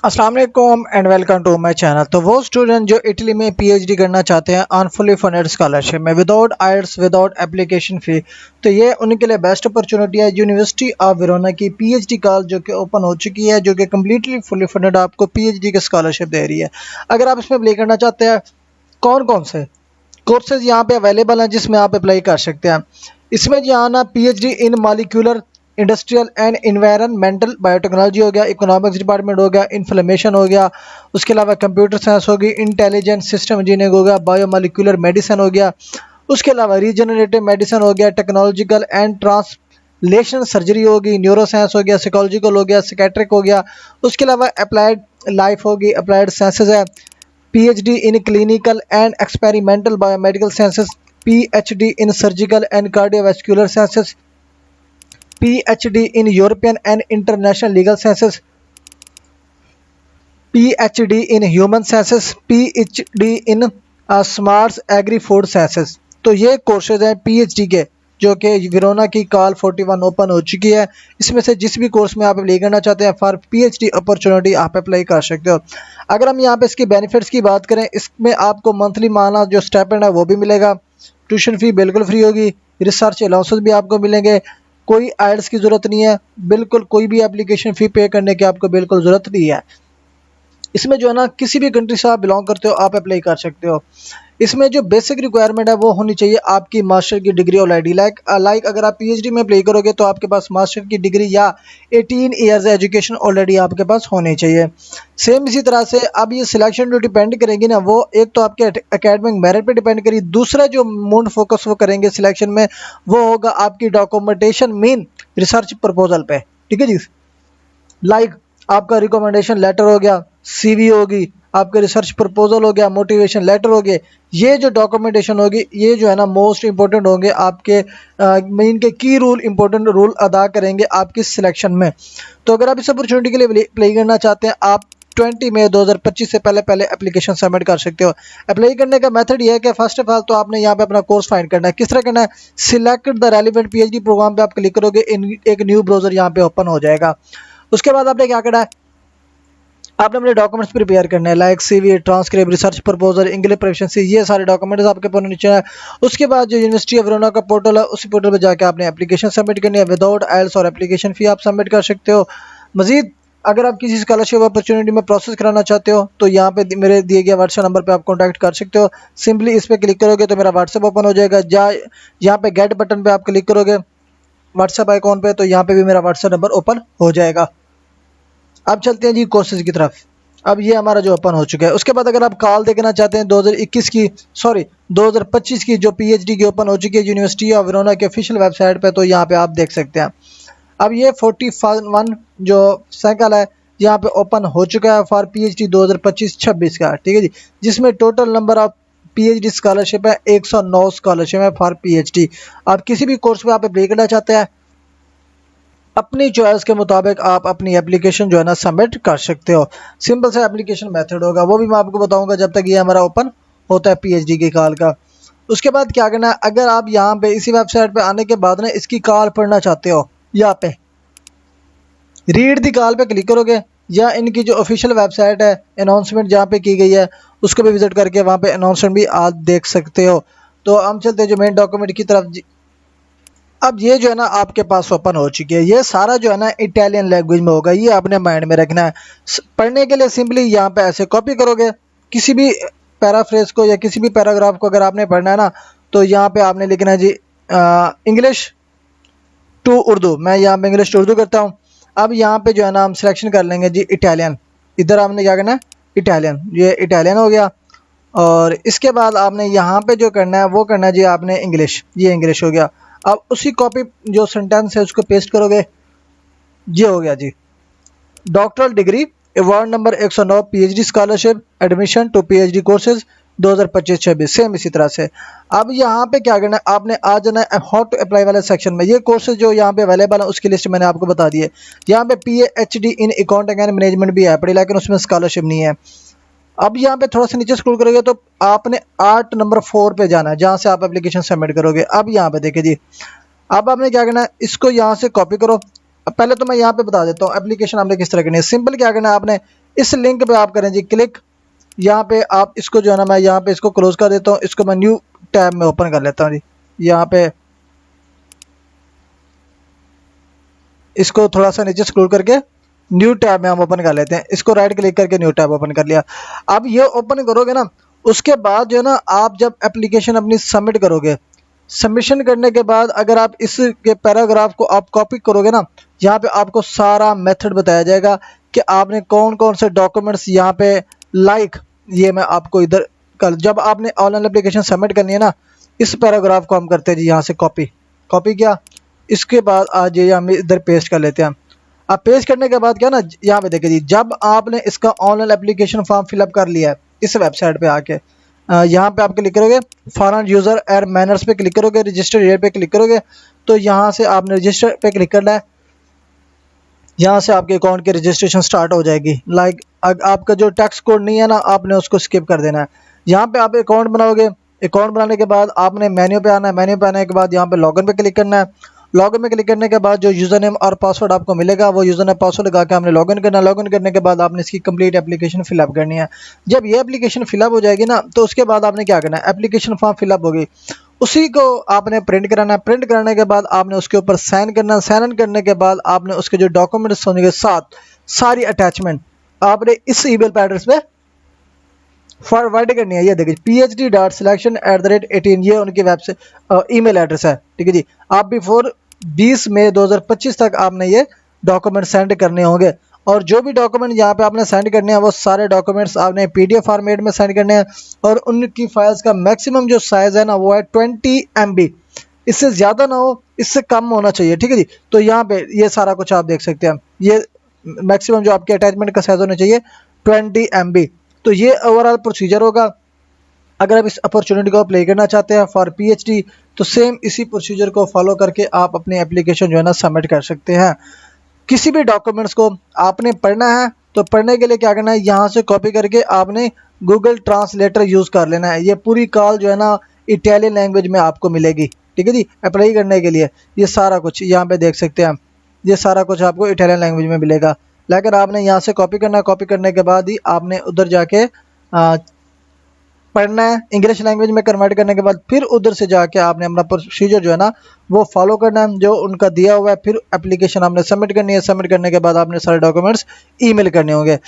अस्सलाम वालेकुम and welcome to my channel. तो वो स्टूडेंट जो इटली में पीएचडी करना चाहते हैं ऑन फुली फंडेड स्कॉलरशिप में विदाउट आइल्स विदाउट एप्लीकेशन फ़ी, तो ये उनके लिए बेस्ट अपॉर्चुनिटी है। यूनिवर्सिटी ऑफ वेरोना की पीएचडी कॉल जो कि ओपन हो चुकी है, जो कि कम्प्लीटली फुली फंडेड आपको पीएचडी की स्कॉलरशिप दे रही है। अगर आप इसमें अप्लाई करना चाहते हैं, कौन कौन से कोर्सेज यहाँ पे अवेलेबल हैं जिसमें आप अप्लाई कर सकते हैं। इसमें जो आना PhD in molecular industrial and environmental biotechnology हो गया, इकोनॉमिक्स डिपार्टमेंट हो गया, इन्फ्लेमेशन हो गया, उसके अलावा कंप्यूटर साइंस होगी, इंटेलिजेंट सिस्टम इंजीनियरिंग हो गया, बायोमोलिकुलर मेडिसिन हो गया, उसके अलावा रीजनरेटिव मेडिसिन हो गया, टेक्नोलॉजिकल एंड ट्रांसलेशन सर्जरी होगी, न्यूरो साइंस हो गया, साइकोलॉजिकल हो गया, साइकेट्रिक हो गया, उसके अलावा अप्लाइड लाइफ होगी, अप्लाइड साइंसेज है, PhD in clinical and experimental biomedical sciences, PhD in surgical and cardiovascular sciences, PhD in European and international legal sciences, PhD in human sciences, PhD in smart agri food sciences। तो ये courses हैं PhD के, जो कि Verona की call 41 open हो चुकी है। इसमें से जिस भी कोर्स में आप अप्लाई करना चाहते हैं फॉर PhD अपॉर्चुनिटी आप अप्लाई कर सकते हो। अगर हम यहाँ पे इसकी बेनिफिट्स की बात करें, इसमें आपको मंथली माना जो स्टाइपेंड है वो भी मिलेगा, ट्यूशन फ़ी बिल्कुल फ्री होगी, रिसर्च अलाउंसेस भी आपको मिलेंगे, कोई आइल्स की ज़रूरत नहीं है, बिल्कुल कोई भी एप्लीकेशन फ़ी पे करने की आपको बिल्कुल ज़रूरत नहीं है। इसमें जो है ना किसी भी कंट्री से आप बिलोंग करते हो आप अप्लाई कर सकते हो। इसमें जो बेसिक रिक्वायरमेंट है वो होनी चाहिए आपकी मास्टर की डिग्री ऑलरेडी। लाइक अगर आप पीएचडी में अप्लाई करोगे तो आपके पास मास्टर की डिग्री या 18 ईयर्स एजुकेशन ऑलरेडी आपके पास होनी चाहिए। सेम इसी तरह से अब ये सिलेक्शन जो डिपेंड करेगी ना, वो एक तो आपके एकेडमिक मेरिट पे डिपेंड करेगी, दूसरा जो मोड फोकस वो करेंगे सिलेक्शन में वो होगा आपकी डॉक्यूमेंटेशन मीन रिसर्च प्रपोजल पे। ठीक है जी। लाइक आपका रिकमेंडेशन लेटर हो गया, सीवी होगी, आपके रिसर्च प्रपोजल हो गया, मोटिवेशन लेटर हो गए, ये जो डॉक्यूमेंटेशन होगी ये जो है ना मोस्ट इंपॉर्टेंट होंगे आपके मेन के की रूल इंपॉर्टेंट रूल अदा करेंगे आपकी सिलेक्शन में। तो अगर आप इस अपॉर्चुनिटी के लिए अप्लाई करना चाहते हैं, आप 20 मई 2025 से पहले पहले एप्लीकेशन सबमिट कर सकते हो। अप्लाई करने का मेथड ये है कि फर्स्ट ऑफ ऑल तो आपने यहाँ पे अपना कोर्स फाइंड करना है। किस तरह करना है, select the relevant PhD program पे आप क्लिक करोगे, एक न्यू ब्राउजर यहाँ पे ओपन हो जाएगा। उसके बाद आपने क्या करना है, आपने अपने डॉक्यूमेंट्स प्रिपेयर करने हैं, like CV, transcript, research proposal, English proficiency, ये सारे डॉक्यूमेंट्स आपके पास नीचे है। उसके बाद जो यूनिवर्सिटी ऑफ वेरोना का पोर्टल है उसी पोर्टल पर जाकर आपने एप्लीकेशन सबमिट करनी है। विदाउट आइल्स और एप्लीकेशन फ़ी आप सबमिट कर सकते हो। मजीद अगर आप किसी स्कॉलरशिप अपॉर्चुनिटी में प्रोसेस कराना चाहते हो तो यहाँ पे मेरे दिए गए व्हाट्सएप नंबर पे आप कॉन्टैक्ट कर सकते हो। सिंपली इस पर क्लिक करोगे तो मेरा व्हाट्सएप ओपन हो जाएगा। यहाँ पे गेट बटन पे आप क्लिक करोगे व्हाट्सएप आइकॉन पे, तो यहाँ पे भी मेरा व्हाट्सएप नंबर ओपन हो जाएगा। अब चलते हैं जी कोर्सेज की तरफ। अब ये हमारा जो ओपन हो चुका है, उसके बाद अगर आप कॉल देखना चाहते हैं 2021 की, सॉरी 2025 की जो पीएचडी की ओपन हो चुकी है यूनिवर्सिटी ऑफ वेरोना के ऑफिशियल वेबसाइट पे, तो यहाँ पे आप देख सकते हैं। अब ये 41 जो साइकिल है यहाँ पे ओपन हो चुका है फॉर पीएचडी 2025-26 का। ठीक है जी, जिसमें total number of PhD scholarship है 109 स्कॉलरशिप है फॉर पीएचडी। आप किसी भी कोर्स में आप अप्लाई करना चाहते हैं, अपनी चॉइस के मुताबिक आप अपनी एप्लीकेशन जो है ना सबमिट कर सकते हो। सिंपल सा एप्लीकेशन मेथड होगा, वो भी मैं आपको बताऊंगा जब तक ये हमारा ओपन होता है पीएचडी की कॉल का। उसके बाद क्या करना है, अगर आप यहाँ पे इसी वेबसाइट पे आने के बाद ना इसकी कॉल पढ़ना चाहते हो, यहाँ पे रीड दी कॉल पे क्लिक करोगे, या इनकी जो ऑफिशियल वेबसाइट है अनाउंसमेंट जहाँ पे की गई है उसको भी विजिट करके वहाँ पे अनाउंसमेंट भी आप देख सकते हो। तो हम चलते हैं जो मेन डॉक्यूमेंट की तरफ। अब ये जो है ना आपके पास ओपन हो चुकी है, ये सारा जो है ना इटालियन लैंग्वेज में होगा, ये आपने माइंड में रखना है। पढ़ने के लिए सिंपली यहाँ पे ऐसे कॉपी करोगे किसी भी पैराफ्रेज को या किसी भी पैराग्राफ को, अगर आपने पढ़ना है ना तो यहाँ पे आपने लिखना है जी इंग्लिश टू उर्दू। मैं यहाँ पे इंग्लिश टू उर्दू करता हूँ। अब यहाँ पे जो है ना हम सिलेक्शन कर लेंगे जी इटालियन, इधर आपने क्या करना है इटालियन, ये इटालियन हो गया। और इसके बाद आपने यहाँ पे जो करना है वो करना है जी आपने इंग्लिश, ये इंग्लिश हो गया। अब उसी कॉपी जो सेंटेंस है उसको पेस्ट करोगे, ये हो गया जी doctoral degree award number 109 PhD scholarship admission to PhD courses 2025-26। Same इसी तरह से अब यहाँ पे क्या करना है, आपने आ जाना है हाउ टू अप्लाई वाले सेक्शन में। ये कोर्सेज जो यहाँ पे अवेलेबल है उसकी लिस्ट मैंने आपको बता दी है। यहाँ पे PhD in accounting and management भी है पड़ी, लेकिन उसमें स्कॉलरशिप नहीं है। अब यहाँ पे थोड़ा सा नीचे स्क्रॉल करोगे तो आपने आर्ट नंबर 4 पे जाना है, जहाँ से आप एप्लीकेशन सबमिट करोगे। अब यहाँ पे देखिए जी, अब आपने क्या करना है, इसको यहाँ से कॉपी करो। अब पहले तो मैं यहाँ पे बता देता हूँ एप्लीकेशन आपने किस तरह करनी है। सिंपल क्या करना है, आपने इस लिंक पे आप करें जी क्लिक। यहाँ पे आप इसको जो है ना, मैं यहाँ पे इसको क्लोज कर देता हूँ, इसको मैं न्यू टैब में ओपन कर लेता हूँ जी। यहाँ पे इसको थोड़ा सा नीचे स्क्रॉल करके न्यू टैब में हम ओपन कर लेते हैं। इसको राइट क्लिक करके न्यू टैब ओपन कर लिया। अब ये ओपन करोगे ना, उसके बाद जो है ना, आप जब एप्लीकेशन अपनी सबमिट करोगे, सबमिशन करने के बाद अगर आप इसके पैराग्राफ को आप कॉपी करोगे ना, यहाँ पे आपको सारा मेथड बताया जाएगा कि आपने कौन कौन से डॉक्यूमेंट्स यहाँ पे ये मैं आपको इधर कल जब आपने ऑनलाइन एप्लीकेशन सबमिट करनी है ना, इस पैराग्राफ को हम करते हैं जी यहाँ से कॉपी किया। इसके बाद आज ये हम इधर पेस्ट कर लेते हैं। अब पेस्ट करने के बाद क्या ना, यहाँ पे देखिए जी, जब आपने इसका ऑनलाइन एप्लीकेशन फॉर्म फिलअप कर लिया है इस वेबसाइट पे आके, यहाँ पे आप क्लिक करोगे फॉरेन यूज़र एंड मैनर्स पे क्लिक करोगे, रजिस्टर हियर पे क्लिक करोगे, तो यहाँ से आपने रजिस्टर पे क्लिक करना है। यहाँ से आपके अकाउंट की रजिस्ट्रेशन स्टार्ट हो जाएगी। आपका जो टैक्स कोड नहीं है ना, आपने उसको स्किप कर देना है। यहाँ पे आप अकाउंट बनाओगे, अकाउंट बनाने के बाद आपने मेन्यू पे आना है, मेन्यू पे आने के बाद यहाँ पे लॉगिन पे क्लिक करना है। लॉगिन में क्लिक करने के बाद जो यूज़र नेम और पासवर्ड आपको मिलेगा, वो यूज़र नेम पासवर्ड लगा के आपने लॉगिन करना है। लॉगिन करने के बाद आपने इसकी कंप्लीट एप्लीकेशन फिलअप करनी है। जब ये एप्लीकेशन फिलअप हो जाएगी ना, तो उसके बाद आपने क्या करना है, एप्लीकेशन फॉर्म फिलअप होगी, उसी को आपने प्रिंट कराना है। प्रिंट कराने के बाद आपने उसके ऊपर साइन करना है। साइन करने के बाद आपने उसके जो डॉक्यूमेंट्स होने के साथ सारी अटैचमेंट आपने इस ईमेल एड्रेस पे फॉरवर्ड करनी है। ये देखिए phd.selection@18, ये उनकी वेबसाइट ईमेल एड्रेस है, ठीक है जी। आप बिफोर 20 मई 2025 तक आपने ये डॉक्यूमेंट सेंड करने होंगे। और जो भी डॉक्यूमेंट यहाँ पे आपने सेंड करने हैं, वो सारे डॉक्यूमेंट्स आपने PDF फॉर्मेट में सेंड करने हैं। और उनकी फाइल्स का मैक्सिमम जो साइज़ है ना, वो है 20 MB। इससे ज़्यादा ना हो, इससे कम होना चाहिए, ठीक है जी। तो यहाँ पे ये सारा कुछ आप देख सकते हैं। ये मैक्सिमम जो आपके अटैचमेंट का साइज़ होना चाहिए 20 MB। तो ये ओवरऑल प्रोसीजर होगा। अगर आप इस अपॉर्चुनिटी को अप्लाई करना चाहते हैं फॉर PhD, तो सेम इसी प्रोसीजर को फॉलो करके आप अपनी एप्लीकेशन जो है ना सबमिट कर सकते हैं। किसी भी डॉक्यूमेंट्स को आपने पढ़ना है, तो पढ़ने के लिए क्या करना है, यहाँ से कॉपी करके आपने गूगल ट्रांसलेटर यूज़ कर लेना है। ये पूरी कॉल जो है ना इटालियन लैंग्वेज में आपको मिलेगी, ठीक है जी। अप्लाई करने के लिए ये सारा कुछ यहाँ पे देख सकते हैं, ये सारा कुछ आपको इटालियन लैंग्वेज में मिलेगा। लेकिन आपने यहाँ से कॉपी करना है। कॉपी करने के बाद ही आपने उधर जाके पढ़ना है। इंग्लिश लैंग्वेज में कन्वर्ट करने के बाद फिर उधर से जाके आपने अपना प्रोसीजर जो है ना, वो फॉलो करना है जो उनका दिया हुआ है। फिर एप्लीकेशन आपने सबमिट करनी है। सबमिट करने के बाद आपने सारे डॉक्यूमेंट्स ईमेल करने होंगे।